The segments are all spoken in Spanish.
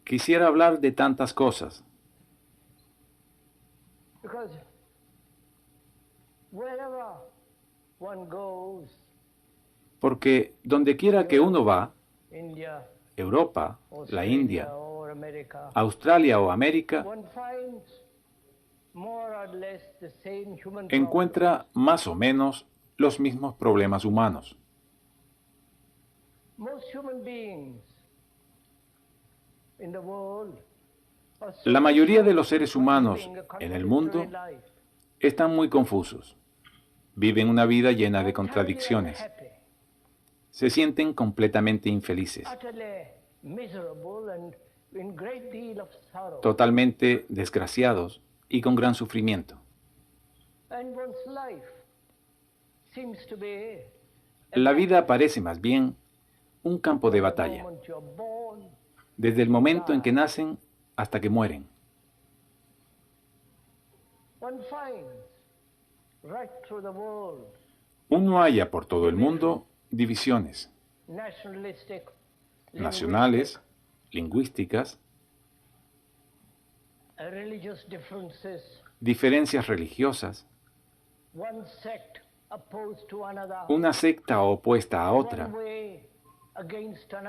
Quisiera hablar de tantas cosas, porque donde quiera que uno va, Europa, la India, Australia o América, encuentra más o menos los mismos problemas humanos. La mayoría de los seres humanos en el mundo están muy confusos. Viven una vida llena de contradicciones. Se sienten completamente infelices, totalmente desgraciados y con gran sufrimiento. La vida parece más bien un campo de batalla, desde el momento en que nacen hasta que mueren. Uno halla por todo el mundo divisiones nacionales, lingüísticas, diferencias religiosas, una secta opuesta a otra,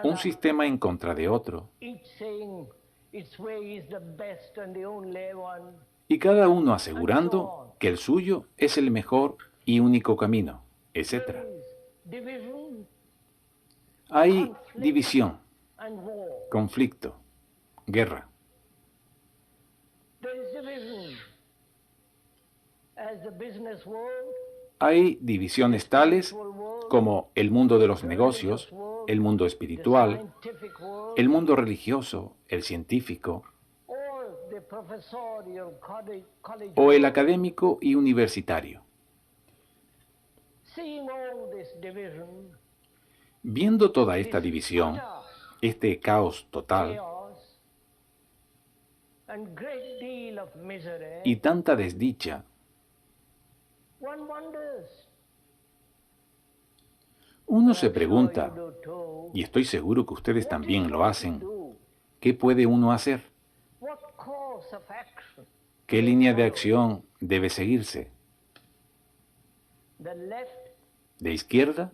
un sistema en contra de otro, y cada uno asegurando que el suyo es el mejor y único camino, etc. Hay división, conflicto, guerra. Hay divisiones tales como el mundo de los negocios, el mundo espiritual, el mundo religioso, el científico, o el académico y universitario. Viendo toda esta división, este caos total, y tanta desdicha, uno se pregunta, y estoy seguro que ustedes también lo hacen, ¿qué puede uno hacer? ¿Qué línea de acción debe seguirse? ¿De izquierda,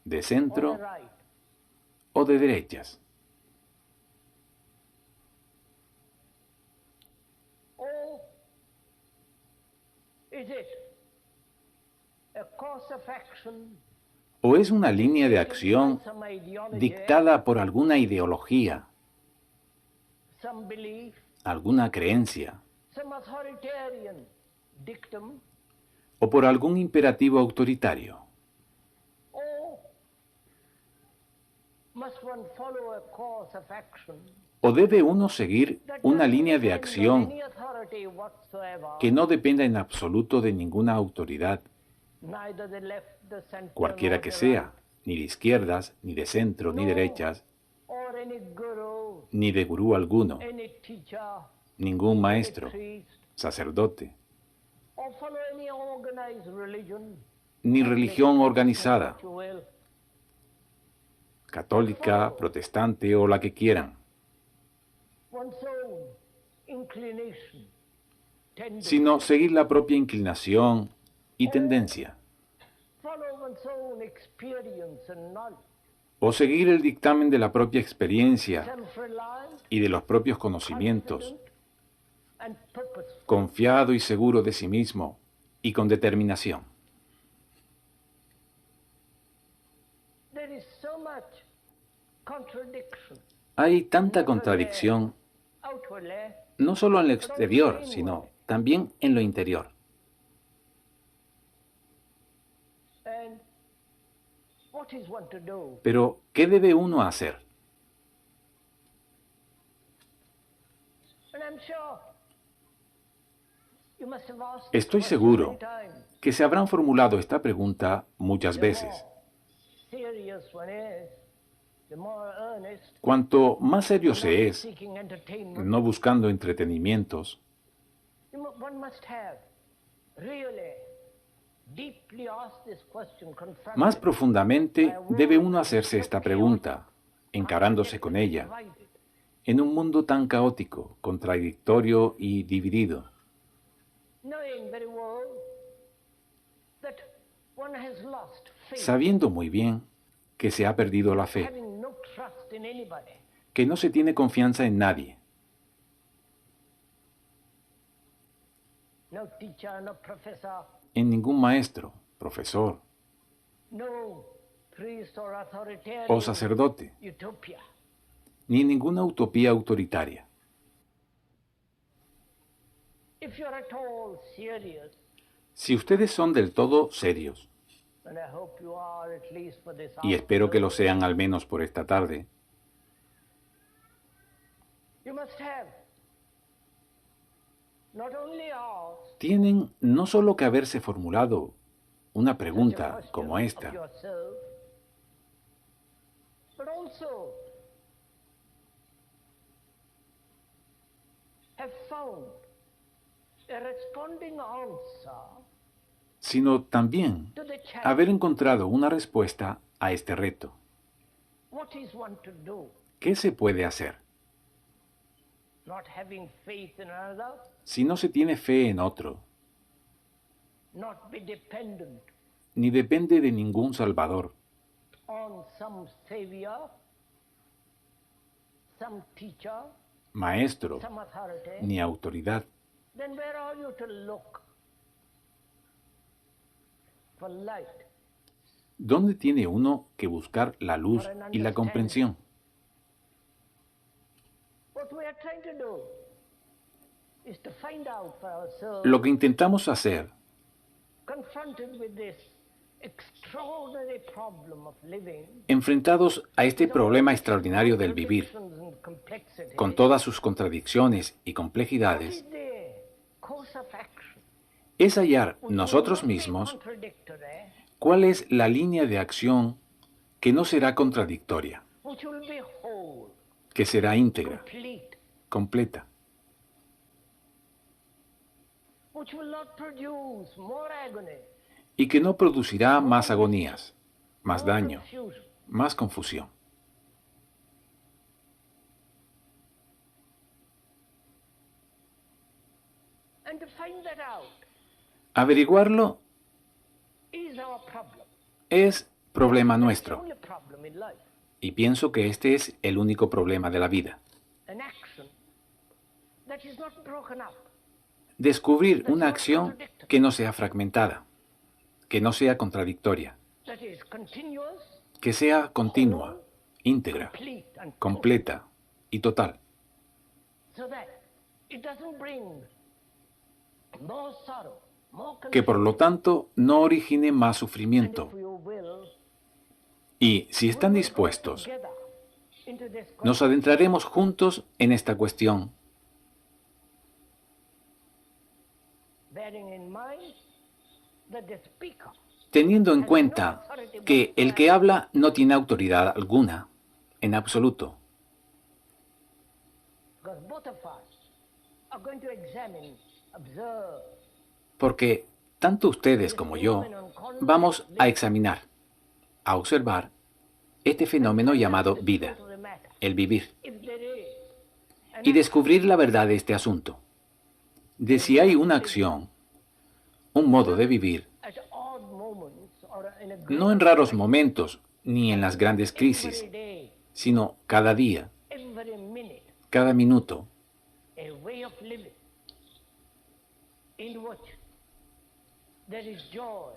de centro o de derechas? ¿O es una línea de acción dictada por alguna ideología, alguna creencia, o por algún imperativo autoritario? ¿O debe uno seguir una línea de acción que no dependa en absoluto de ninguna autoridad, cualquiera que sea, ni de izquierdas, ni de centro, ni derechas, ni de gurú alguno, ningún maestro, sacerdote, ni religión organizada, católica, protestante o la que quieran, sino seguir la propia inclinación y tendencia, o seguir el dictamen de la propia experiencia y de los propios conocimientos, confiado y seguro de sí mismo y con determinación. Hay tanta contradicción, no solo en lo exterior, sino también en lo interior. Pero, ¿qué debe uno hacer? Estoy seguro que se habrán formulado esta pregunta muchas veces. Cuanto más serio se es, no buscando entretenimientos, Más profundamente debe uno hacerse esta pregunta, encarándose con ella, en un mundo tan caótico, contradictorio y dividido, sabiendo muy bien que se ha perdido la fe, que no se tiene confianza en nadie, en ningún maestro, profesor o sacerdote, ni en ninguna utopía autoritaria. Si ustedes son del todo serios, y espero que lo sean al menos por esta tarde, tienen no solo que haberse formulado una pregunta como esta, sino también haber encontrado una respuesta a este reto. ¿Qué se puede hacer? Si no se tiene fe en otro, ni depende de ningún salvador, maestro, ni autoridad, ¿dónde tiene uno que buscar la luz y la comprensión? Lo que intentamos hacer, enfrentados a este problema extraordinario del vivir, con todas sus contradicciones y complejidades, es hallar nosotros mismos cuál es la línea de acción que no será contradictoria, que será íntegra, completa, y que no producirá más agonías, más daño, más confusión. Averiguarlo es problema nuestro, y pienso que este es el único problema de la vida. Descubrir una acción que no sea fragmentada, que no sea contradictoria, que sea continua, íntegra, completa y total, que por lo tanto no origine más sufrimiento. Y si están dispuestos, nos adentraremos juntos en esta cuestión, teniendo en cuenta que el que habla no tiene autoridad alguna, en absoluto. Porque tanto ustedes como yo vamos a examinar, a observar este fenómeno llamado vida, el vivir, y descubrir la verdad de este asunto, de si hay una acción, un modo de vivir, no en raros momentos ni en las grandes crisis, sino cada día, cada minuto,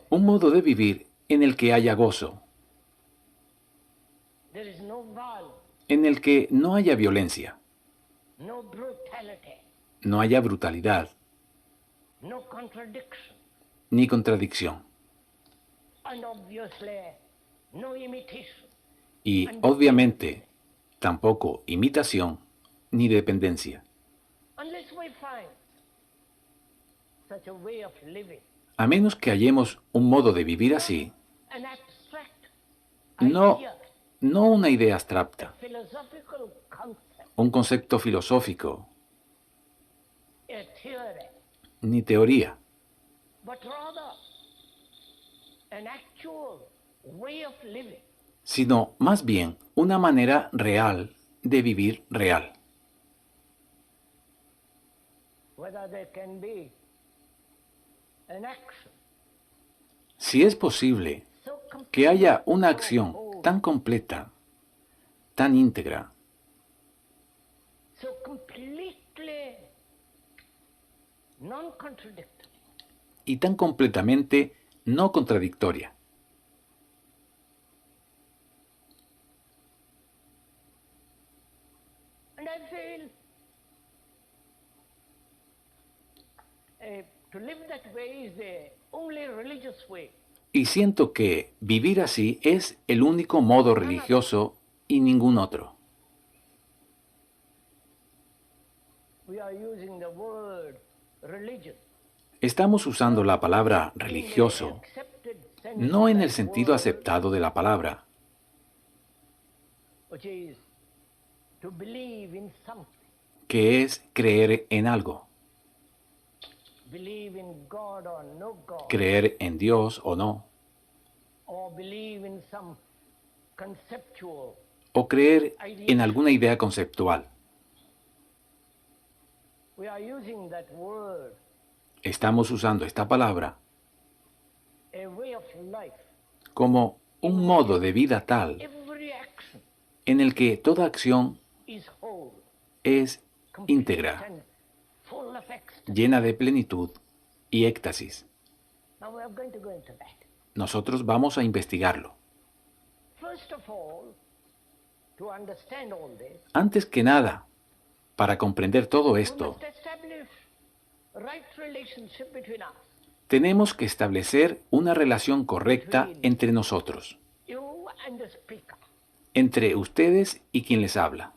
un modo de vivir en el que haya gozo, en el que no haya violencia, no haya brutalidad, ni contradicción. Y, obviamente, tampoco imitación ni dependencia. A menos que hallemos un modo de vivir así, no una idea abstracta, un concepto filosófico, ni teoría, sino más bien una manera real de vivir real. Si es posible que haya una acción tan completa, tan íntegra, y tan completamente no contradictoria. Y siento que vivir así es el único modo religioso y ningún otro. Estamos usando la palabra religioso no en el sentido aceptado de la palabra, que es creer en algo, creer en Dios o no, o creer en alguna idea conceptual. Estamos usando esta palabra como un modo de vida tal en el que toda acción es íntegra, llena de plenitud y éxtasis. Nosotros vamos a investigarlo. Antes que nada, para comprender todo esto, tenemos que establecer una relación correcta entre nosotros, entre ustedes y quien les habla.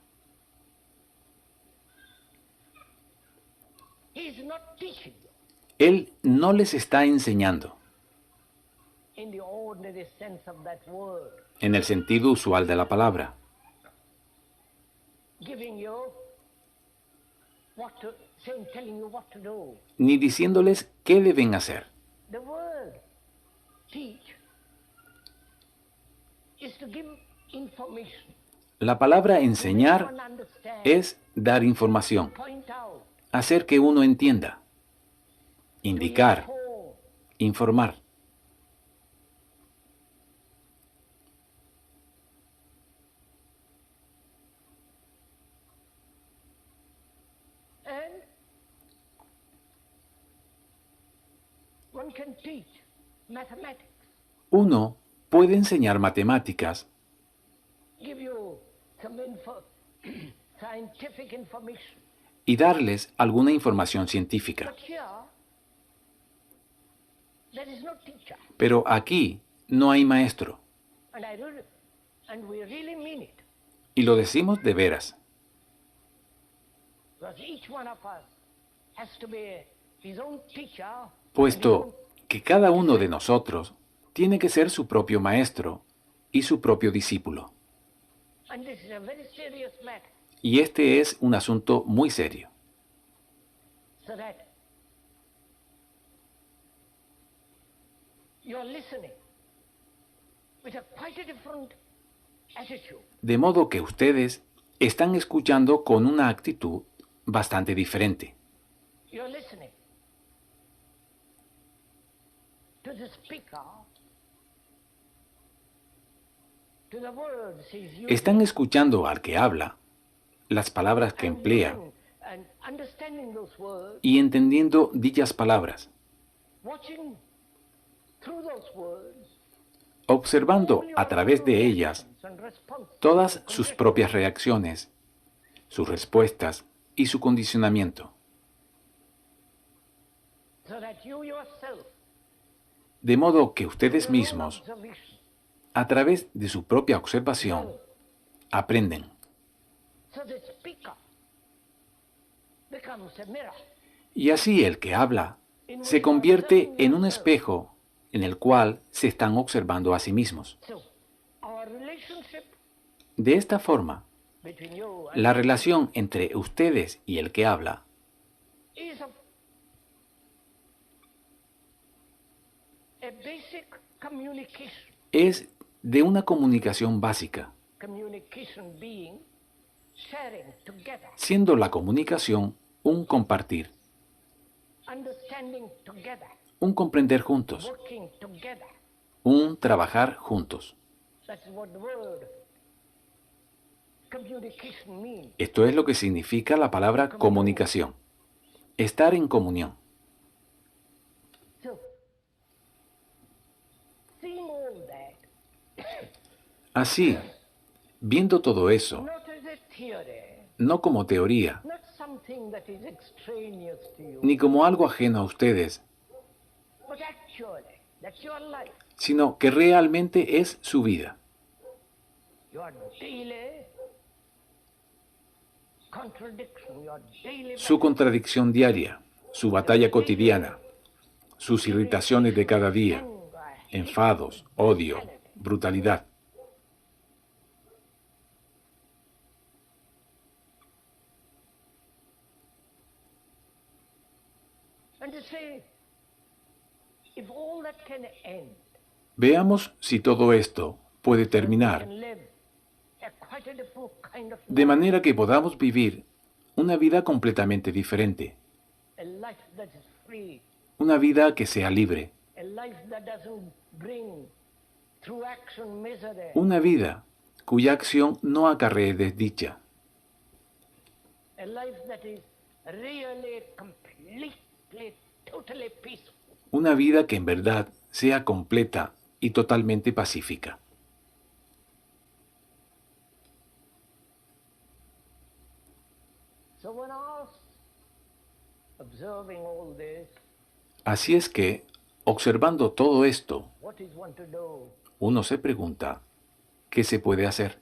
Él no les está enseñando en el sentido usual de la palabra, ni diciéndoles qué deben hacer. La palabra enseñar es dar información, hacer que uno entienda, indicar, informar. Uno puede enseñar matemáticas y darles alguna información científica. Pero aquí no hay maestro. Y lo decimos de veras. Puesto que cada uno de nosotros tiene que ser su propio maestro y su propio discípulo. Y este es un asunto muy serio. De modo que ustedes están escuchando con una actitud bastante diferente. Están escuchando al que habla, las palabras que emplea, y entendiendo dichas palabras, observando a través de ellas todas sus propias reacciones, sus respuestas y su condicionamiento. De modo que ustedes mismos, a través de su propia observación, aprenden. Y así el que habla se convierte en un espejo en el cual se están observando a sí mismos. De esta forma, la relación entre ustedes y el que habla es de una comunicación básica, siendo la comunicación un compartir, un comprender juntos, un trabajar juntos. Esto es lo que significa la palabra comunicación, estar en comunión. Así, viendo todo eso, no como teoría, ni como algo ajeno a ustedes, sino que realmente es su vida, su contradicción diaria, su batalla cotidiana, sus irritaciones de cada día, enfados, odio, brutalidad. Veamos si todo esto puede terminar de manera que podamos vivir una vida completamente diferente, una vida que sea libre, una vida cuya acción no acarree desdicha, una vida que en verdad sea completa y totalmente pacífica. Así es que, observando todo esto, uno se pregunta, ¿qué se puede hacer?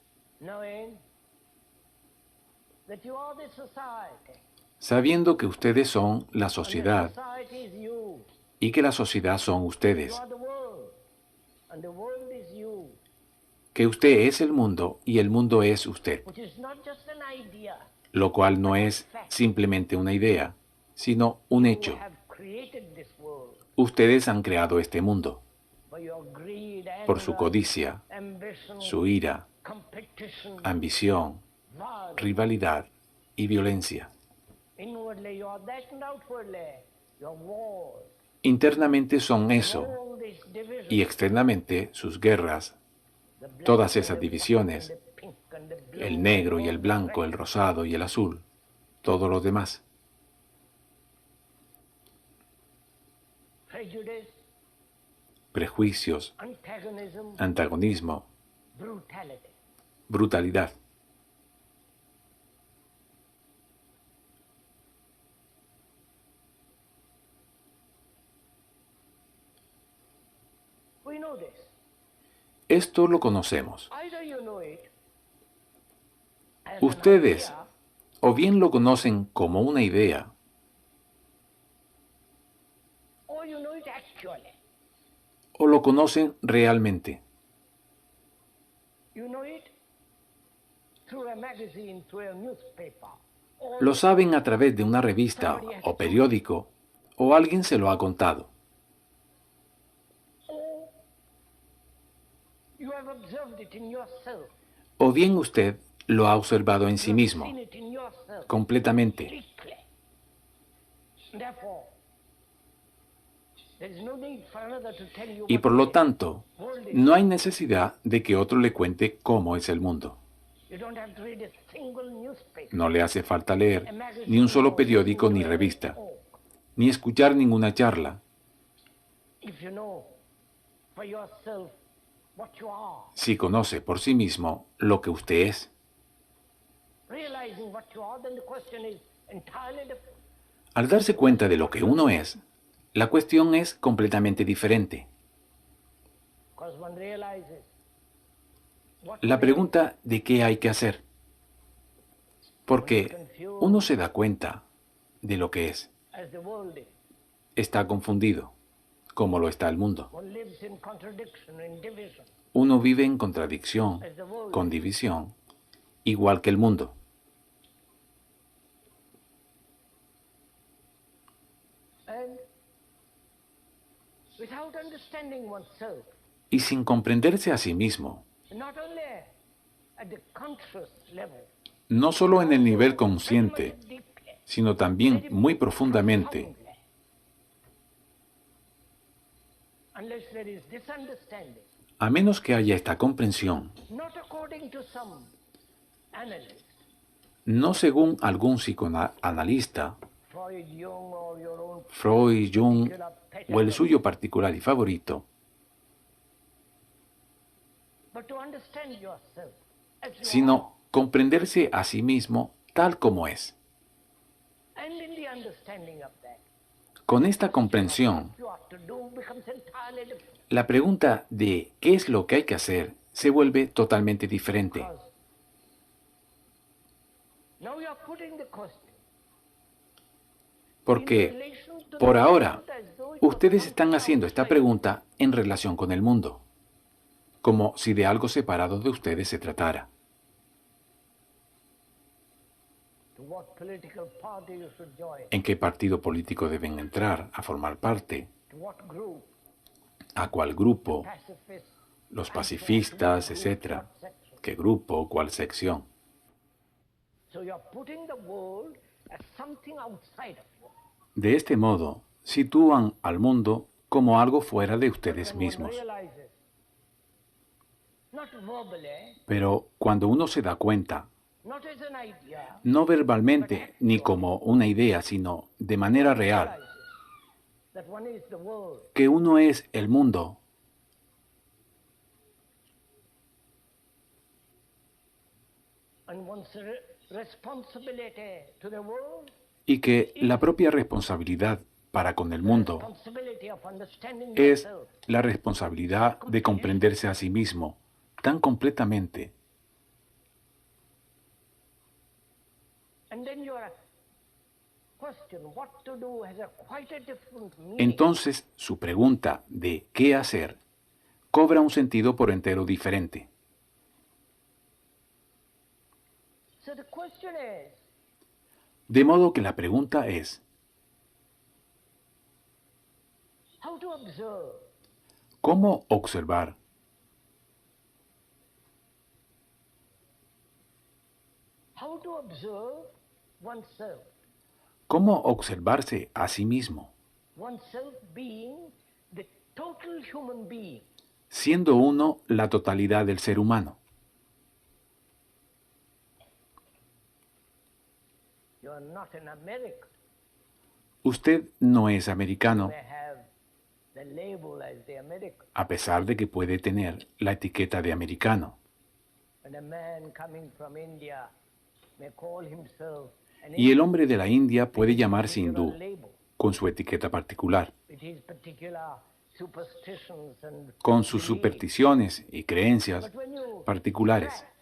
Sabiendo que ustedes son la sociedad y que la sociedad son ustedes, que usted es el mundo y el mundo es usted, lo cual no es simplemente una idea, sino un hecho. Ustedes han creado este mundo por su codicia, su ira, ambición, rivalidad y violencia. Internamente son eso, y externamente sus guerras, todas esas divisiones, el negro y el blanco, el rosado y el azul, todo lo demás. Prejuicios, antagonismo, brutalidad. Esto lo conocemos. Ustedes o bien lo conocen como una idea, o lo conocen realmente. Lo saben a través de una revista o periódico, o alguien se lo ha contado. O bien usted lo ha observado en sí mismo, completamente. Y por lo tanto, no hay necesidad de que otro le cuente cómo es el mundo. No le hace falta leer ni un solo periódico ni revista, ni escuchar ninguna charla. Si conoce por sí mismo lo que usted es. Al darse cuenta de lo que uno es, la cuestión es completamente diferente. La pregunta de qué hay que hacer. Porque uno se da cuenta de lo que es. Está confundido, como lo está el mundo. Uno vive en contradicción, con división, igual que el mundo. without understanding oneself, Y sin comprenderse a sí mismo, not only at the conscious level, no solo en el nivel consciente, very much deeply, sino también very muy much profundamente, profoundly. Unless there is this understanding, a menos que haya esta comprensión, not according to some analyst, no según algún psicoanalista, Freud, Jung, or your own Freud, Jung particular pet o el analyst, suyo particular y favorito, but to understand yourself as you are. sino comprenderse a sí mismo tal como es. And in the understanding of that, Con esta comprensión, what you have to do becomes entirely different. la pregunta de qué es lo que hay que hacer se vuelve totalmente diferente, Because now you are putting the question porque in relation to por the ahora world as though it was ustedes están something haciendo esta outside. pregunta en relación con el mundo, como si de algo separado de ustedes se tratara. To what political party you should join, ¿En qué partido político deben entrar a formar parte? to what group, ¿A cuál grupo? pacifists, Los pacifistas, etc. what section. ¿Qué grupo? ¿Cuál sección? So you are putting the world as something outside of you. De este modo, sitúan al mundo como algo fuera de ustedes When one mismos. realizes, not verbally, Pero cuando uno se da cuenta, not as an idea, no verbalmente ni como una idea, sino de manera real, realizes that one is the world, que uno es el mundo, and one's responsibility to the world, y que la propia responsabilidad para con el mundo responsibility of understanding es yourself, la responsabilidad de comprenderse a sí mismo tan completamente. and then your question, what to do, has a quite a different meaning. Entonces su pregunta de qué hacer cobra un sentido por entero diferente. So the question is, De modo que la pregunta es, how to observe, ¿cómo observar? how to observe oneself, ¿Cómo observarse a sí mismo, oneself being the total human being, siendo uno la totalidad del ser humano? you are not an American, Usted no es americano, may have the label as the American, a pesar de que puede tener la etiqueta de americano. and a man coming from India may call himself an Y el hombre de la India puede Indian llamarse hindú, particular label, con su etiqueta particular, with his particular superstitions and con sus beliefs. supersticiones y creencias But when you particulares. subtract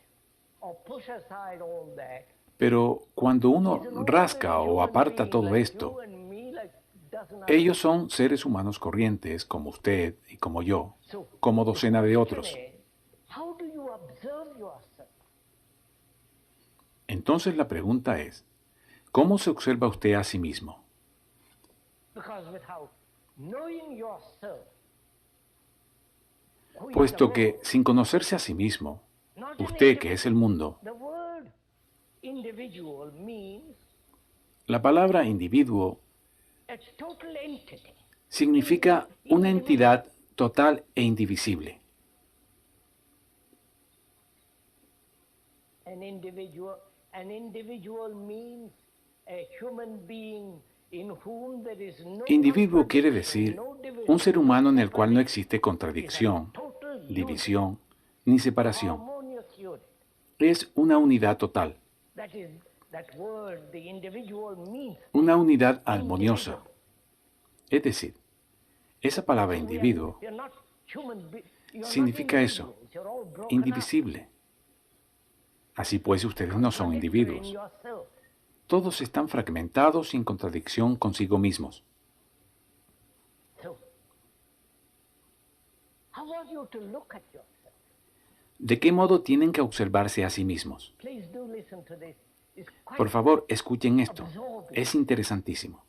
or push aside all that, Pero cuando uno he's an rasca ordinary o human aparta being todo like esto, you and me, like dozen others. ellos son seres humanos corrientes como usted y como yo, So, como docena de the otros. question is, how do you observe yourself? Entonces la pregunta es, ¿cómo se observa usted a sí mismo? Because without knowing yourself, who is Puesto the que world, sin conocerse a sí mismo, not an usted que es el mundo, the word individual means la palabra individuo a total entity. significa una entidad total e indivisible. An individual means a human being in whom there is no Individuo quiere contradiction, decir no division, un ser humano en el cual no separation. existe contradicción, Total unity, división ni separación. harmonious unity. Es una unidad total, That is, that word, the individual means. una unidad armoniosa. Es decir, esa palabra individuo You're not human you're not significa eso, individuals, you're all broken up. indivisible. Así pues, ustedes no son Contradictory in individuos. yourself. Todos están fragmentados sin contradicción consigo mismos. So, how are you to look at yourself? ¿De qué modo tienen que observarse a sí mismos? Please do listen to this. It's quite Por favor, escuchen esto. absorbing. Es interesantísimo.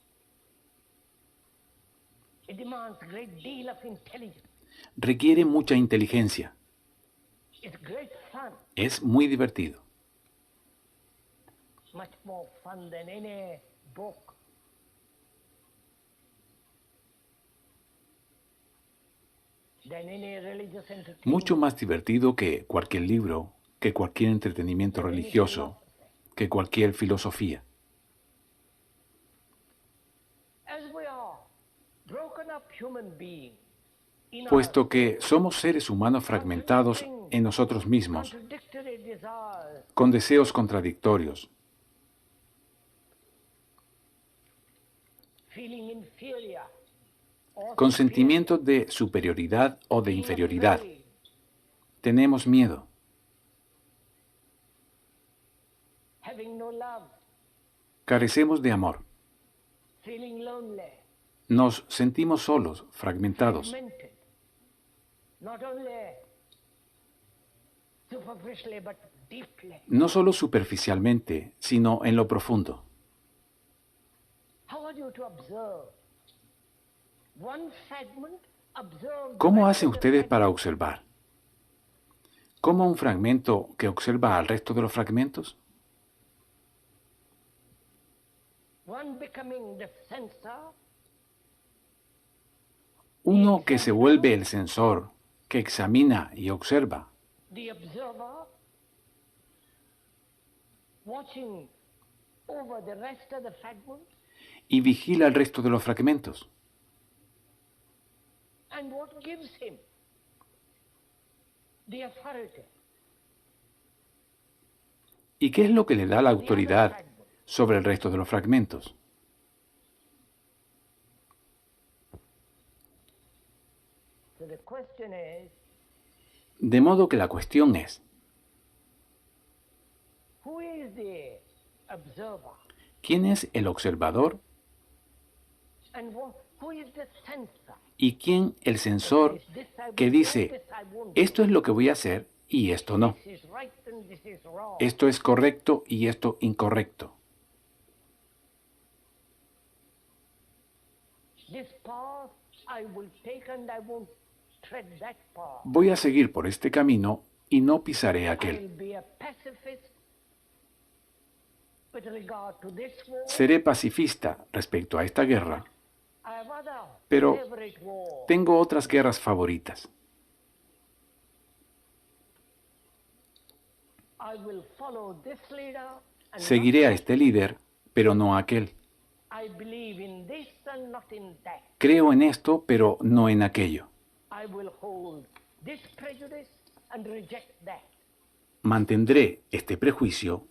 It demands a great deal of intelligence. Requiere mucha inteligencia. It's great fun, Es muy divertido. much more fun than any book. Than any religious entertainment. Mucho más divertido que cualquier libro, que cualquier entretenimiento religioso, que cualquier filosofía. As we are broken up human beings, in our Puesto que somos seres humanos fragmentados en nosotros mismos, contradictory desires, con deseos contradictorios, feeling inferior, or con superior, sentimientos de superioridad o de being inferioridad, afraid, tenemos miedo, having no love, carecemos de amor, feeling lonely, nos sentimos solos, fragmentados, fragmented, not only superficially but deeply. no solo superficialmente, sino en lo profundo. How are you to observe? One fragment, observe the ¿Cómo rest hacen of the ustedes para fragment. observar? ¿Como un fragmento que observa al resto de los fragmentos? One becoming the sensor, Uno que se vuelve el sensor, que examina y observa, the observer, watching over the rest of the fragment, y vigila el resto de los fragmentos. and what gives him the authority. ¿Y qué es lo que le da la autoridad sobre el resto de los fragmentos? So the question is, De modo que la cuestión es, who is the observer ¿quién es el observador and who is the sensor? y quién el sensor This I will que do, dice, this I won't do. esto es lo que voy a hacer y esto no? This is right and this is wrong. Esto es correcto y esto incorrecto. This path I will take and I won't tread that path. Voy a seguir por este camino y no pisaré I aquel. will be a pacifist with regard to this war. Seré pacifista respecto a esta guerra, I have other pero favorite war. tengo otras guerras favoritas. I will follow this leader and Seguiré a not este líder, pero no a aquel. I believe in this and not in that. Creo en esto, pero no en aquello. I will hold this prejudice and reject that. Mantendré este prejuicio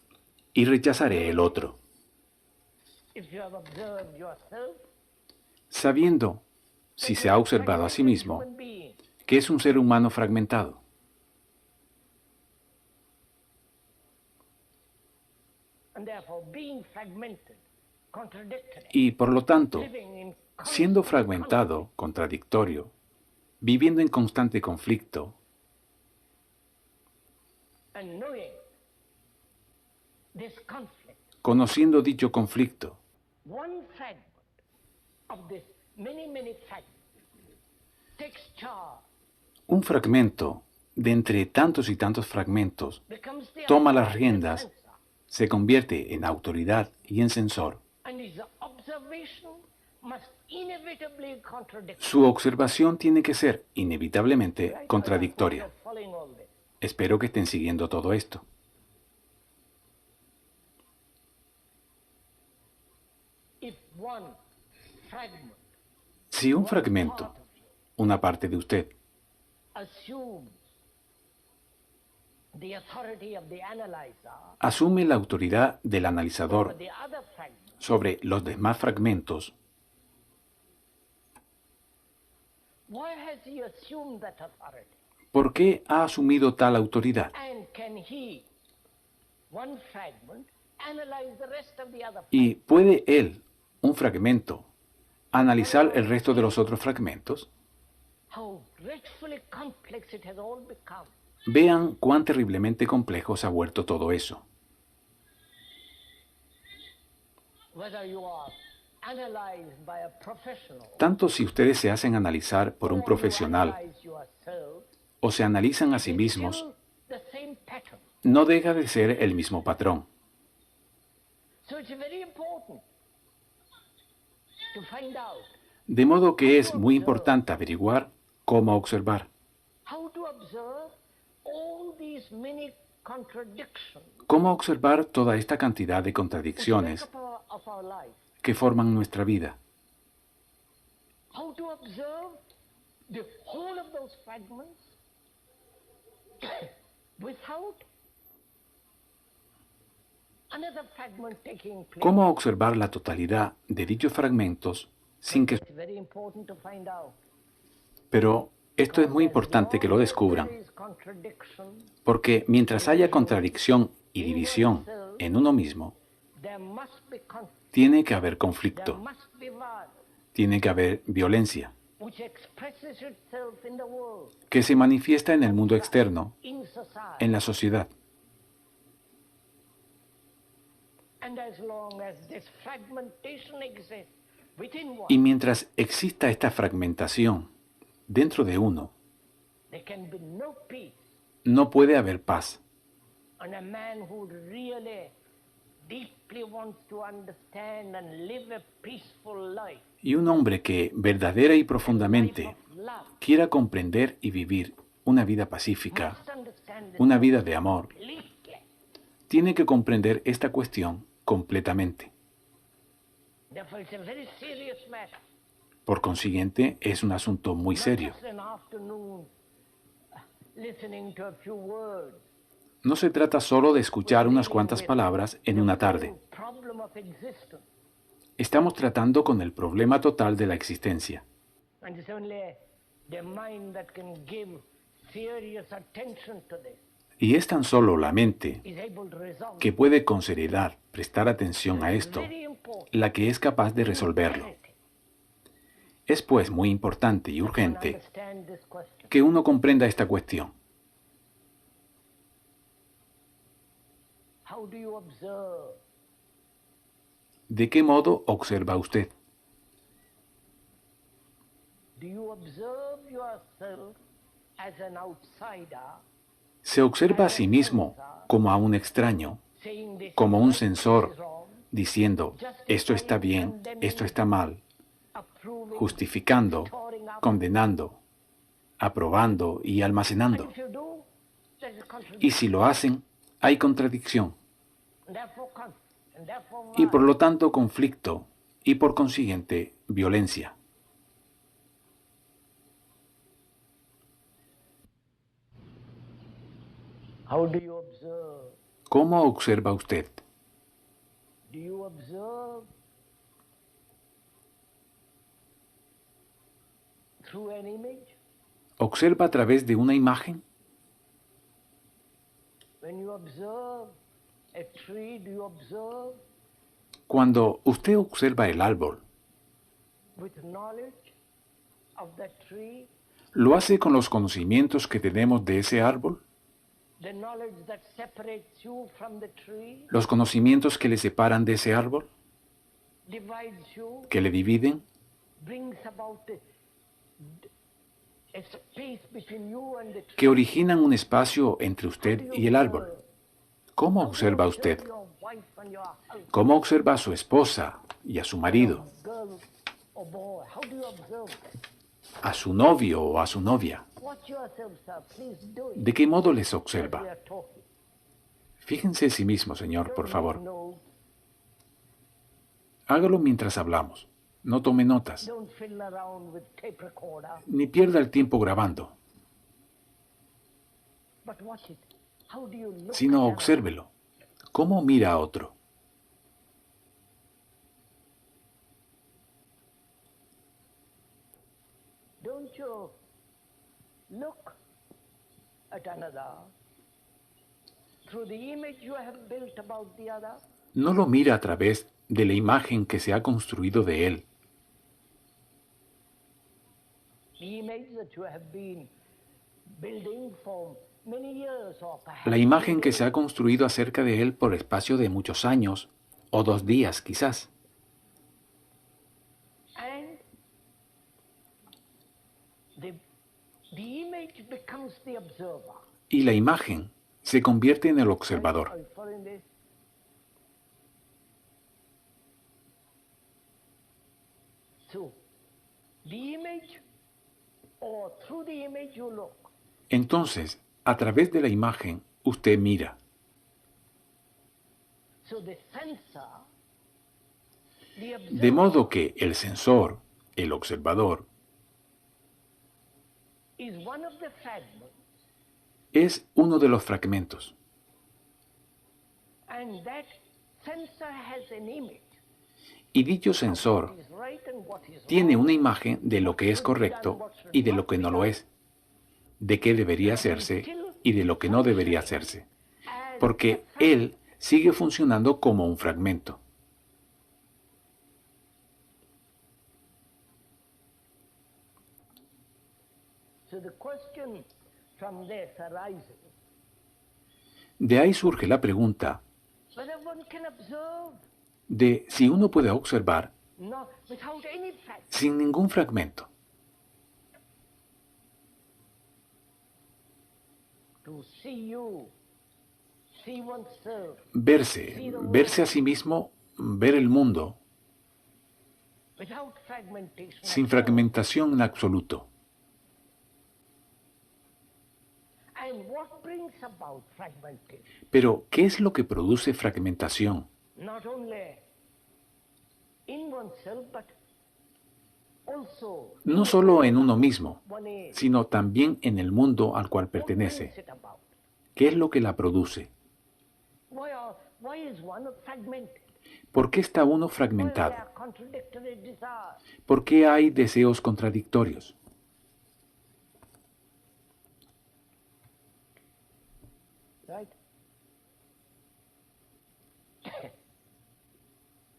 y rechazaré el otro. If you have observed yourself, Sabiendo, si se ha observado a sí mismo, human being, que es un ser humano fragmentado. and therefore being fragmented, contradictory, Y por lo tanto, living in siendo constant fragmentado, contradictorio, viviendo en constante conflicto, and knowing this conflict, conociendo dicho conflicto, one fragment of this many fragments takes charge, un fragmento de entre tantos y tantos fragmentos becomes the toma las authority riendas, sensor, se convierte en autoridad y en censor. and his observation must inevitably contradict. Su observación tiene que ser inevitablemente contradictoria. You're following all this. Espero que estén siguiendo todo esto. If one fragment, Si un fragmento, una parte de usted, assumes the authority of the analyzer asume la autoridad del over analizador the other fragment, sobre los demás fragmentos, why has he assumed that authority? ¿por qué ha asumido tal autoridad? And can he, one fragment, analyze the rest of the other fragments? ¿Y puede él, un fragmento, analizar el resto de los otros fragmentos? How dreadfully complex it has all become. Vean cuán terriblemente complejo se ha vuelto todo eso. Whether you are analyzed by a professional, Tanto si ustedes se hacen analizar por un or you profesional analyze yourself, o se analizan a sí it's mismos, still the same pattern. no deja de ser el mismo patrón. So it's very important to find out De modo que es muy importante averiguar cómo observar. how to observe all these many contradictions Cómo observar toda esta cantidad de which make contradicciones up of our life. que forman nuestra vida. How to observe the whole of those fragments without another fragment taking place. Cómo observar la totalidad de dichos fragmentos sin que... It's very important to find out. Pero esto es muy importante que lo descubran, There is contradiction, porque mientras haya contradicción y división en uno mismo, there must be conflict, tiene que haber there conflicto, must be violence, tiene que haber violencia, which expresses itself in the world, que se manifiesta en el mundo externo, in society. en la sociedad. And as long as this fragmentation exists within one, Y mientras exista esta fragmentación dentro de uno, there can be no peace. no puede haber paz. And a man who really deeply wants to understand and live a peaceful life, Y un hombre que verdadera y profundamente life of love, quiera comprender y vivir una vida pacífica, must understand this una vida de amor, completely. tiene que comprender esta cuestión completamente. Therefore, it's a very serious matter. Por consiguiente, es un asunto muy Not serio. just an afternoon listening to a few words. No se trata solo de escuchar unas cuantas palabras en una tarde. The problem of existence. Estamos tratando con el problema total de la existencia. And it's only the mind that can give serious attention to this, Y es tan solo la mente is able to resolve. que puede con seriedad prestar atención a It's esto, very important. la que es capaz de resolverlo. Es pues muy importante y to urgente understand this question. que uno comprenda esta cuestión. How do you observe? ¿De qué modo observa usted? Do you observe yourself as an outsider, ¿Se observa a sí mismo como a un extraño, saying this como is un right, sensor, this is wrong, diciendo, esto está bien, esto está mal, approving, justificando, storing up? condenando, aprobando y And almacenando? if you do, there's a Y contradiction. si lo hacen, hay contradicción And therefore, and therefore y por violence. lo tanto conflicto y por consiguiente violencia. How do you observe? ¿Cómo observa usted? Do you observe through an image? ¿Observa a través de una imagen? When you observe a tree, do you observe Cuando usted observa el árbol, with knowledge of that tree, ¿lo hace con los conocimientos que tenemos de ese árbol? the knowledge that separates you from the tree, ¿Los conocimientos que le separan de ese árbol? divides you, ¿Que le dividen? brings about a space between you and the tree? ¿Que originan un espacio entre usted y el árbol? ¿Cómo observa usted? Your wife and your husband, ¿Cómo observa a su esposa y a su marido? girl or boy, how do you observe them? ¿A su novio o a su novia? Watch yourself, sir. Please do it. ¿De qué modo les as we observa? are talking. Fíjense en sí mismo, señor, por Don't favor. make notes. Hágalo mientras hablamos. No tome notas, Don't fiddle around with tape recorder, ni pierda el tiempo grabando, but watch it. How do you look sino at another? obsérvelo. ¿Cómo mira a otro? Don't you look at another through the image you have built about the other? No lo mira a través de la imagen que se ha construido de él, The image that you have been building for many years or perhaps la imagen que se ha construido acerca de él por espacio de muchos años, o 2 días quizás. the image becomes the observer. y la imagen se convierte en el observador. Are you following this? So, the image, or through the image you look. Entonces, a través de la imagen, usted mira. So the sensor, the De observer, modo que el sensor, el observador, is one of the fragments, es uno de los fragmentos. and that sensor has an image. Y dicho sensor What is right and what is tiene wrong, una imagen de lo que es correcto y de lo que no lo es, de qué debería hacerse y de lo que no debería hacerse, as porque a fragment. él sigue funcionando como un fragmento. So the question from this arises, De ahí surge la pregunta whether one can observe de si uno puede observar without any fragment. sin ningún fragmento, To see you, see oneself, verse a sí mismo, ver el mundo without fragmentation. sin fragmentación en absoluto. And what brings about fragmentation? Pero, ¿qué es lo que produce fragmentación? Not only in oneself, but also No solo en uno mismo, one is. sino también en el mundo al cual What brings pertenece. it about? ¿Qué es lo que la produce? Why is one fragmented? ¿Por qué está uno Why fragmentado? there are contradictory desires? ¿Por qué hay deseos contradictorios? Right?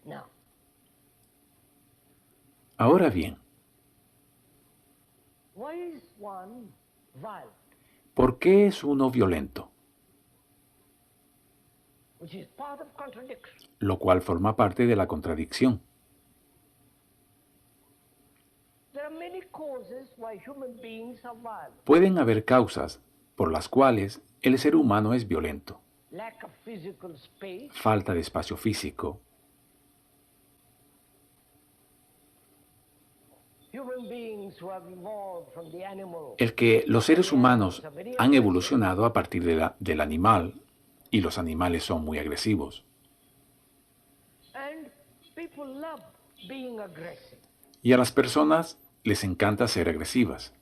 Now, Ahora bien, why is one violent? ¿por qué es uno violento? Which is part of contradiction. Lo cual forma parte de la contradicción. There are many causes why human beings are violent. Pueden haber causas por las cuales el ser humano es violento. Lack of physical space, Falta de espacio físico, human beings who have evolved from the animal. el que los seres humanos han evolucionado a partir del animal, y los animales son muy agresivos. And people love being aggressive. Y a las personas les encanta ser agresivas,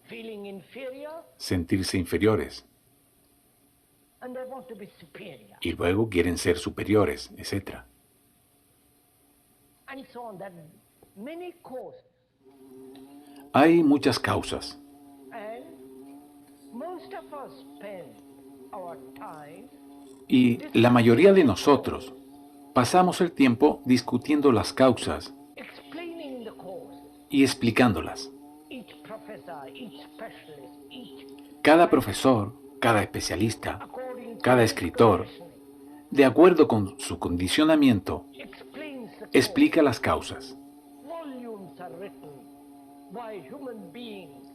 Feeling inferior, sentirse inferiores, and they want to be superior. y luego quieren ser superiores, etc. And so on. That many causes. Hay muchas causas, And most of us spend our time y la mayoría de nosotros pasamos el tiempo discutiendo las causas explaining the causes. y explicándolas. Each professor, each specialist, each Cada profesor, cada especialista, according to cada his escritor, conditioning, de acuerdo con su condicionamiento, explains the cause. explica las causas. Volumes are written why human beings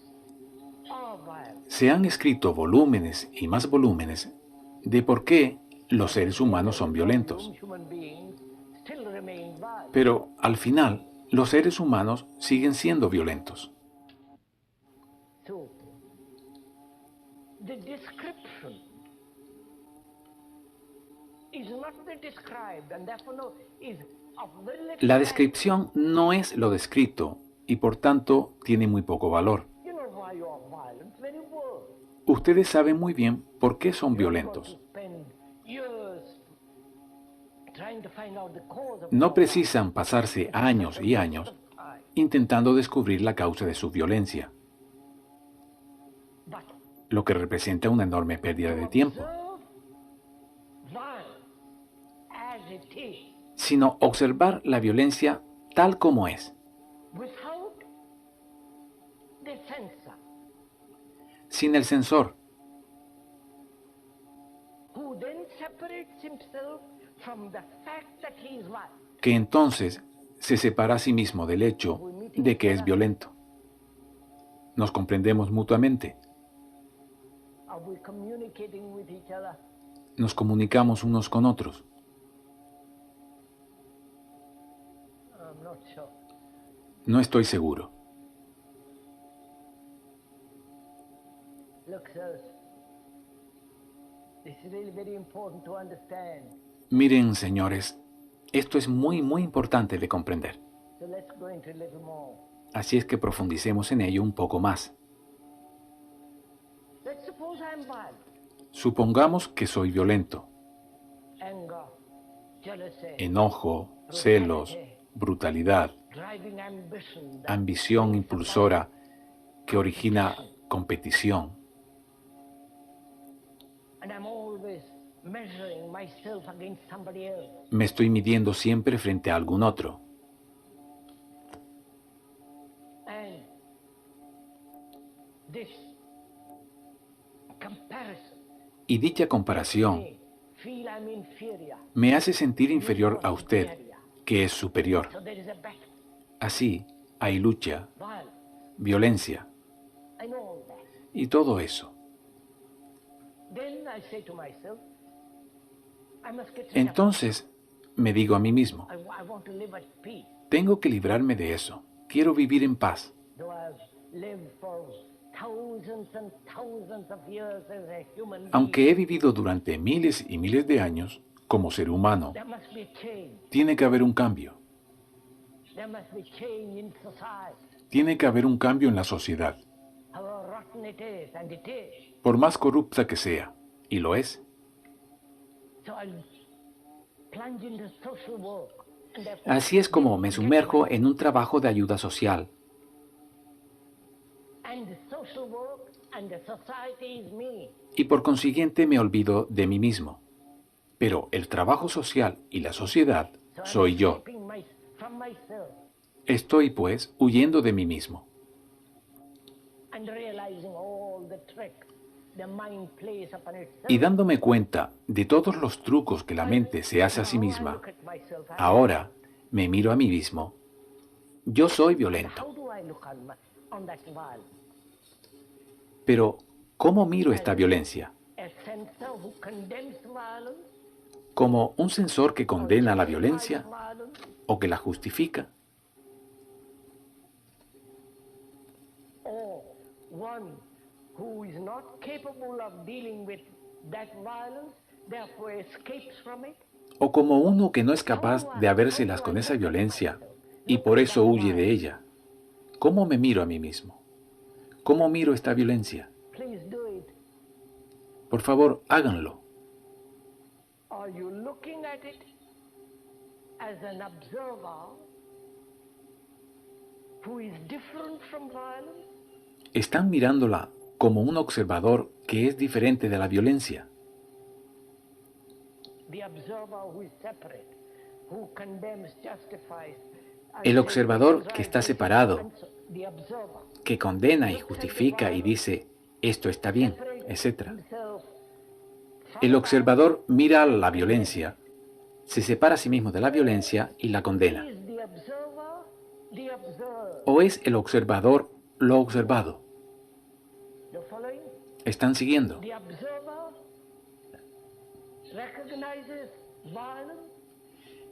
are violent. Se han escrito volúmenes y más volúmenes de por qué los seres humanos son violentos. Human beings still remain violent. Pero al final, los seres humanos siguen siendo violentos. So, the description is not the described, and therefore is of very little La value. descripción no es lo descrito y por tanto tiene muy poco valor. You know why you are violent, very well. Ustedes saben muy bien por qué son violentos. No precisan pasarse años y años intentando descubrir la causa de su violencia, lo que representa una enorme pérdida de tiempo, sino observar la violencia tal como es, sin el sensor, que entonces se separa a sí mismo del hecho de que es violento. ¿Nos comprendemos mutuamente? Are we communicating with each other? ¿Nos comunicamos unos con otros? I'm not sure. No estoy seguro. Look, sirs, this is really very important to understand. Miren, señores, esto es muy importante de comprender. So let's go into a little more. Así es que profundicemos en ello un poco más. Let's suppose I'm violent. Supongamos que soy violento. Anger, jealousy, Enojo, celos, brutalidad, driving ambition, that ambición impulsora que origina competición. and I'm always measuring myself against somebody else. Me estoy midiendo siempre frente a algún otro. And this comparison Y dicha comparación may feel I'm inferior. me hace sentir inferior a usted, que es superior. So there is a battle, Así hay lucha, violence, violencia I know all that. y todo eso. Then I say to myself, I must get rid of Entonces me digo a mí mismo, I want to live at peace. tengo que librarme de eso. Quiero vivir en paz. Though I've lived for thousands and thousands of years as a human being, Aunque he vivido durante miles y miles de años como ser humano, there must be change. tiene que haber un cambio. There must be change in society. Tiene que haber un cambio en la sociedad, How rotten it is, and it is. por más corrupta que sea, y lo es. So I'll plunge into social work. And therefore, Así es como me sumerjo en un trabajo de ayuda social. and the social work and the society is me. Y por consiguiente me olvido de mí mismo. Pero el trabajo social y la sociedad So I'm soy yo. escaping from myself Estoy, pues, huyendo de mí mismo and realizing all the tricks the mind plays upon itself. y dándome cuenta de todos los trucos que la mente se hace a sí misma. Ahora me miro a mí mismo. Yo soy violento. How do I look on that violence? Pero, ¿cómo miro esta violencia? A censor who condemns violence? ¿Como un censor que condena la Justifies violencia violence? o que la justifica? Or one who is not capable of dealing with that violence, therefore escapes from it? ¿O como uno que no es capaz de habérselas con esa violencia y por eso huye de ella? ¿Cómo me miro a mí mismo? ¿Cómo miro esta violencia? Please do it. Por favor, háganlo. Are you looking at it as an observer who is different from violence? ¿Están mirándola como un observador que es diferente de la violencia? The observer who is separate, who condemns, justifies. and El says observador this is que right, está this is separado, wrong. The observer que condena y justifica y dice, esto está bien, etc. himself El observador mira la violencia, se separa a sí mismo de la violencia y la condena. is the observer, the observed. ¿O es el observador lo observado? The following, ¿Están siguiendo? the observer recognizes violence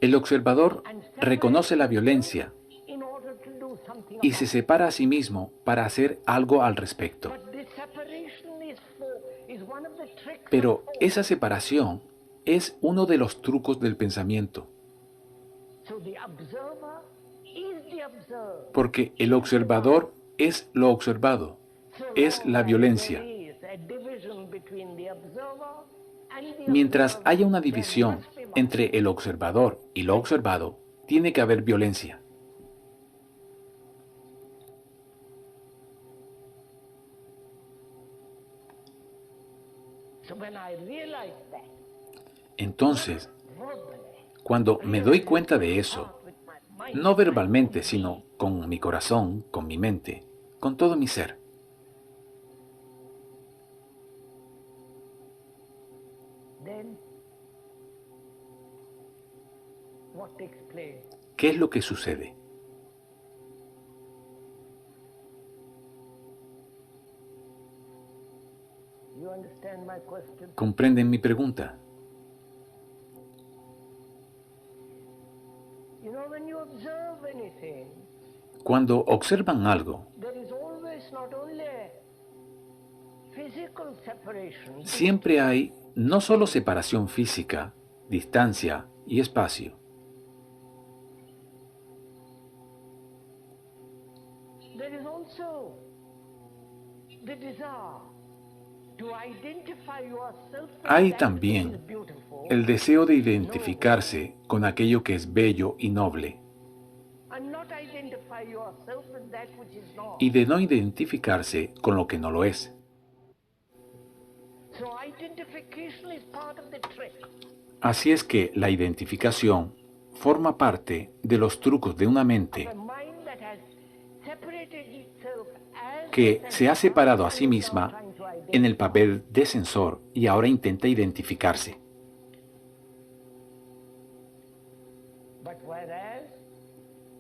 El observador reconoce la violencia in order to do something y about se it. separa a sí mismo para hacer algo al respecto. But this separation is one of the tricks Pero of thought. esa separación es uno de los trucos del pensamiento, So the observer is the observed. porque el observador es lo observado, So es long la as violencia. there is a division between the observer and the Mientras observed, haya una there división must be violence. entre el observador y lo observado, tiene que haber violencia. So when I realize that, Entonces, verbally, cuando me doy cuenta de eso, with my mind, no verbalmente, sino con mi corazón, con mi mente, con todo mi ser, then what takes place? ¿qué es lo que sucede? You understand my question? ¿Comprenden mi pregunta? You know, when you observe anything, Cuando observan algo, there is always not only physical separation, siempre hay no solo separación física, distancia y espacio. there is also the desire to identify yourself with Hay that también which is beautiful el deseo de identificarse con aquello que es bello y noble, and not identify yourself with that which is not. y de no identificarse con lo que no lo es. So identification is part of the trick. Así es que la identificación forma parte de los trucos de una mente A mind that has separated itself as que the se ha sensor separado a sí and is now misma trying to en el identify. papel de sensor y ahora intenta identificarse. But whereas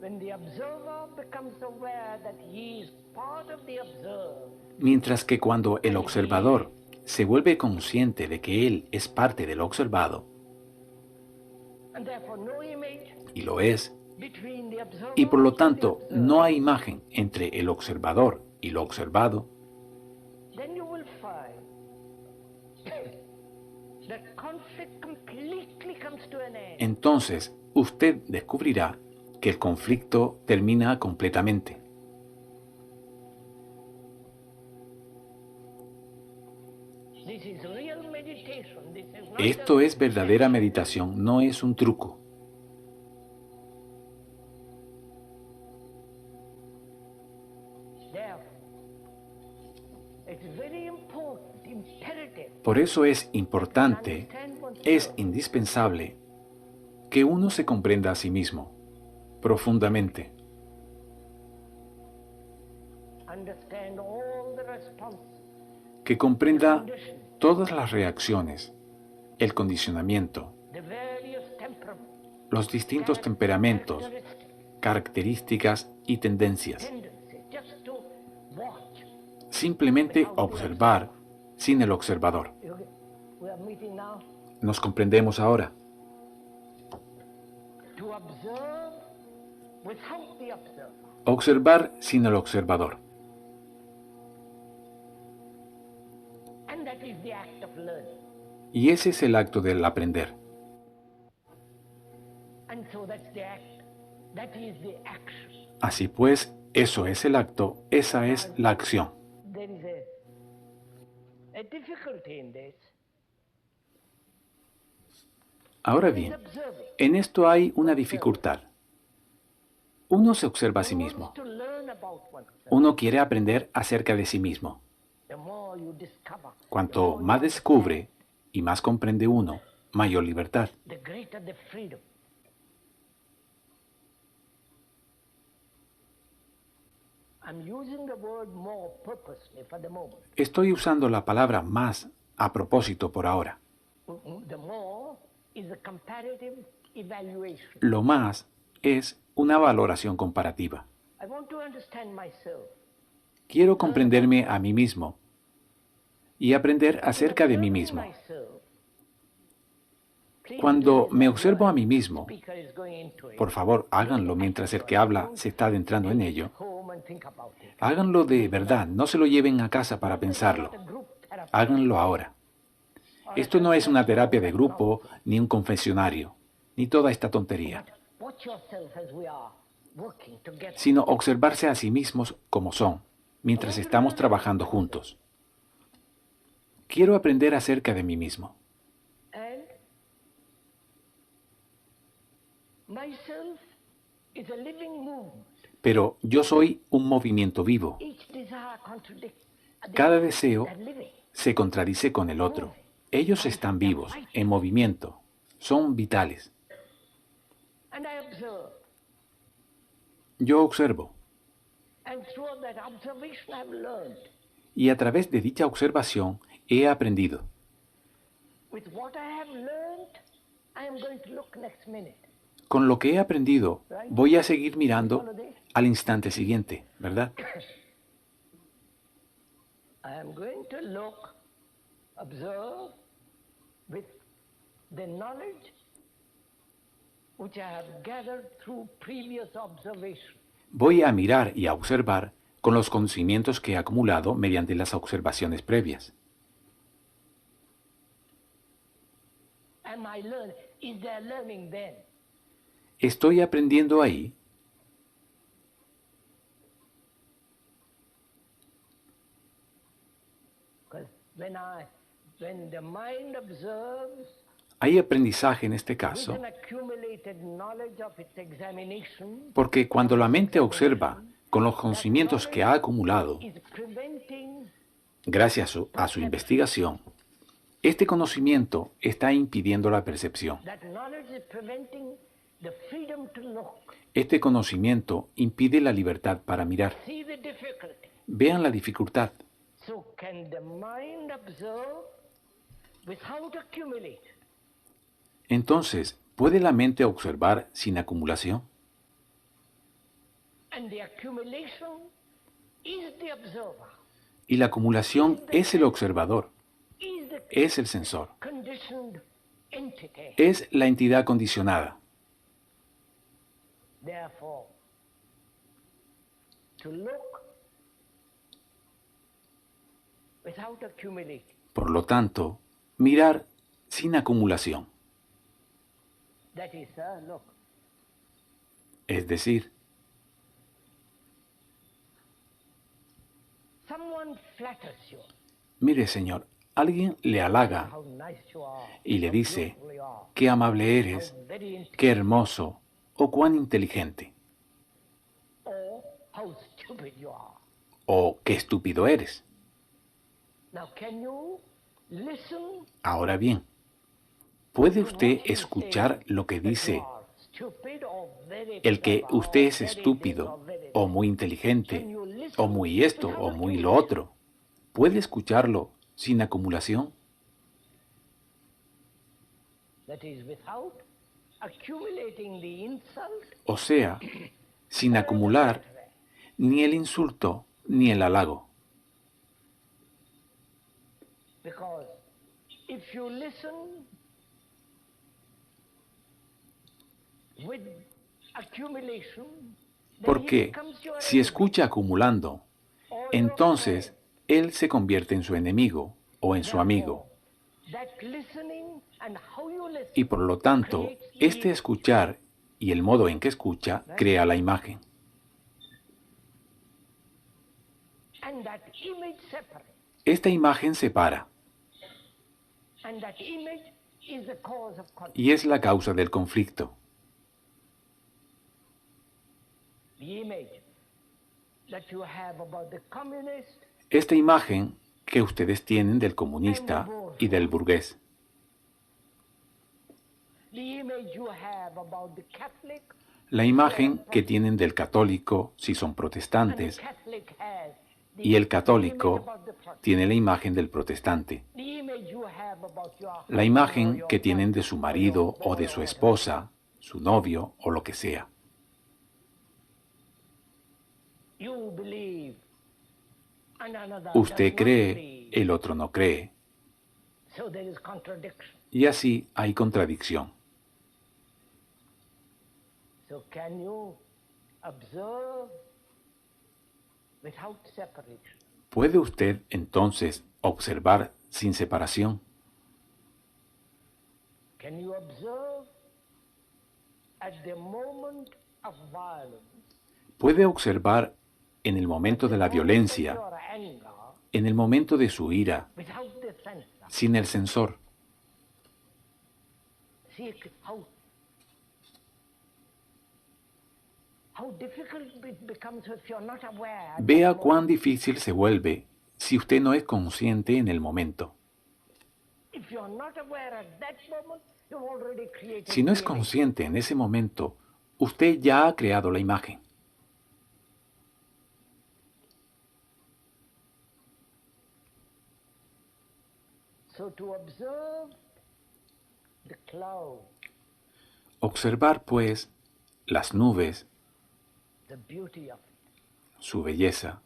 when the observer becomes aware that he is part of the observed, Mientras que cuando el observador se vuelve consciente de que él es parte del observado, and therefore no image y lo es, between the observer y por lo and the tanto observed, no hay imagen entre el observador y lo observado, then you will find that conflict completely comes to an end. entonces usted descubrirá que el conflicto termina completamente. This is real meditation. This is not Esto just es verdadera meditación, no es un truco. Therefore, it's very important, imperative, Por eso es importante, understand oneself. es indispensable que uno se comprenda a sí mismo profundamente, Understand all the responses, que comprenda conditions, todas las reacciones, el condicionamiento, the various temperaments, los distintos temperamentos, características y tendencias. tendencies, just to watch. Simplemente observar sin el observador. Okay, we are meeting now ¿Nos comprendemos ahora? to observe without the observer. Observar sin el observador. And that is the act of learning. Y ese es el acto del aprender. And so that's the act. That is the action. Así pues, eso es el acto, esa es la acción. There is a difficulty in this. Ahora Is bien, observing. en esto hay una dificultad. Uno se observa a sí One mismo. wants to learn about oneself. Uno quiere aprender acerca de sí mismo. The more you discover, Cuanto más descubre y más comprende uno, mayor libertad. the greater the freedom. I'm using the word more purposely for the moment. Estoy usando la palabra más a propósito por ahora. The more is a comparative evaluation. Lo más es una valoración comparativa. I want to understand myself. Quiero comprenderme a mí mismo y aprender acerca de mí mismo. Cuando me observo a mí mismo, por favor, háganlo mientras el que habla se está adentrando en ello. Háganlo de verdad, no se lo lleven a casa para pensarlo. Háganlo ahora. Esto no es una terapia de grupo, ni un confesionario, ni toda esta tontería, sino observarse a sí mismos como son, mientras estamos trabajando juntos. Quiero aprender acerca de mí mismo. Pero yo soy un movimiento vivo. Cada deseo se contradice con el otro. Ellos están vivos, en movimiento, son vitales. Yo observo. Y a través de dicha observación he aprendido. Con lo que he aprendido, voy a seguir mirando al instante siguiente, ¿verdad? observe with the knowledge which I have gathered through previous observation. Voy a mirar y a observar con los conocimientos que he acumulado mediante las observaciones previas. Am I learning? Is there learning then? ¿Estoy aprendiendo ahí? Because when the mind observes Hay aprendizaje en este with caso an accumulated knowledge of its examination, porque cuando la mente observa con los conocimientos que ha acumulado, is preventing gracias a su investigación, este conocimiento está impidiendo la percepción. that knowledge is preventing the freedom to look. Este conocimiento impide la libertad para mirar. See the difficulty. Vean la dificultad. So can the mind observe without accumulate? Entonces, ¿puede la mente observar sin acumulación? And the accumulation is the observer, Y la acumulación es el observador, is the es el sensor, conditioned entity. es la entidad condicionada. Therefore, to look without accumulating, Por lo tanto, mirar sin acumulación, that is, look, es decir, someone flatters you. mire señor, alguien le halaga How nice you are. y le how dice, beautiful you are, qué amable eres, how very intelligent, qué hermoso o cuán inteligente, or how stupid you are. o qué estúpido eres. Now, can you listen? Ahora bien, ¿puede to usted what he escuchar says lo que that you dice are stupid or very el que clever, usted or es very this estúpido or very o that? muy inteligente Can you listen o muy esto without o muy lo accumulation? otro? ¿Puede escucharlo sin acumulación? That is, without accumulating the insult O sea, sin acumular ni el insulto ni el halago. because if you listen with accumulation, then he Porque becomes your si enemy, escucha acumulando, or your entonces friend. él se convierte en su enemigo o en su amigo. That listening and how you listen Y por lo tanto, creates este image. escuchar y el modo en que escucha crea la imagen. And that image separates. Esta imagen separa And that image is the cause of conflict. y es la causa del conflicto. The image that you have about the communist Esta imagen que ustedes tienen del comunista y del burgués. the image you have about the Catholic La imagen que tienen del católico si son and the protestantes. Catholic has the, Y el the católico image about the Protestant. tiene la imagen del protestante. The image you have about your La husband or imagen your que tienen de wife su or marido your o boy de or su whatever. esposa, su novio o lo que sea. You believe and another Usted does not cree, believe. el otro no cree. So there is contradiction. Y así hay contradicción. So can you observe without separation? ¿Puede usted entonces observar sin separación? Can you observe at the moment of violence? ¿Puede observar en el momento de la violencia, Your anger, en el momento de su ira, without the censor? sin el sensor? See how difficult it becomes if you're not aware. at Vea that cuán moment. difícil se vuelve si usted no es consciente en el momento. If you're not aware at that moment, you've already created Si no es the image. consciente en ese momento, usted ya ha creado la imagen. So to observe the cloud, Observar, pues, las nubes, the beauty of it, su belleza,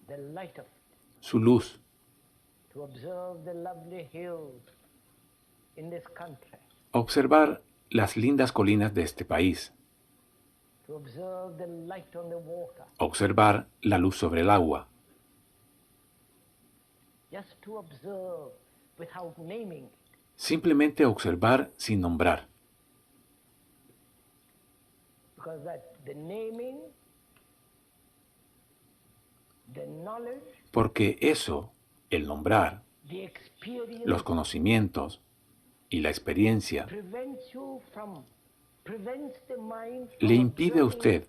the light of it, su luz, to observe the lovely hills in this country, Observar las lindas colinas de este país. to observe the light on the water, Observar la luz sobre el agua. just to observe without naming it. Simplemente observar sin nombrar. Because that the naming, the knowledge, Porque eso, el nombrar, the experience los conocimientos y la experiencia prevents the mind le from impide a observing usted,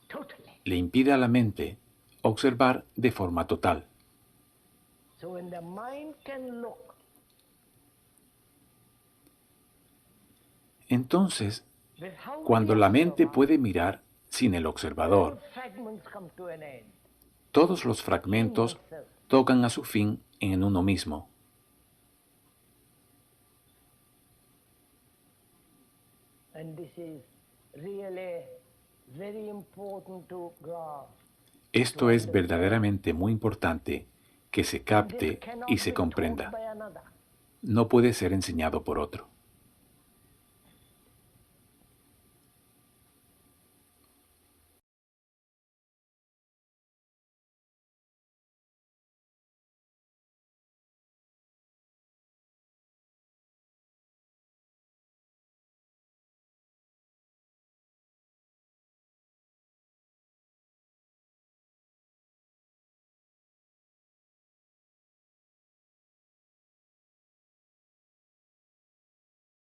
totally. le impide a la mente observar de forma total. So when the mind can look Entonces, without cuando the la mente observer, puede mirar sin el all observador, fragments come to an end. todos los fragmentos tocan a su fin en uno mismo. And this is really very important to grasp. Esto es verdaderamente muy importante que se This capte cannot y be se taught comprenda. by another. No puede ser enseñado por otro.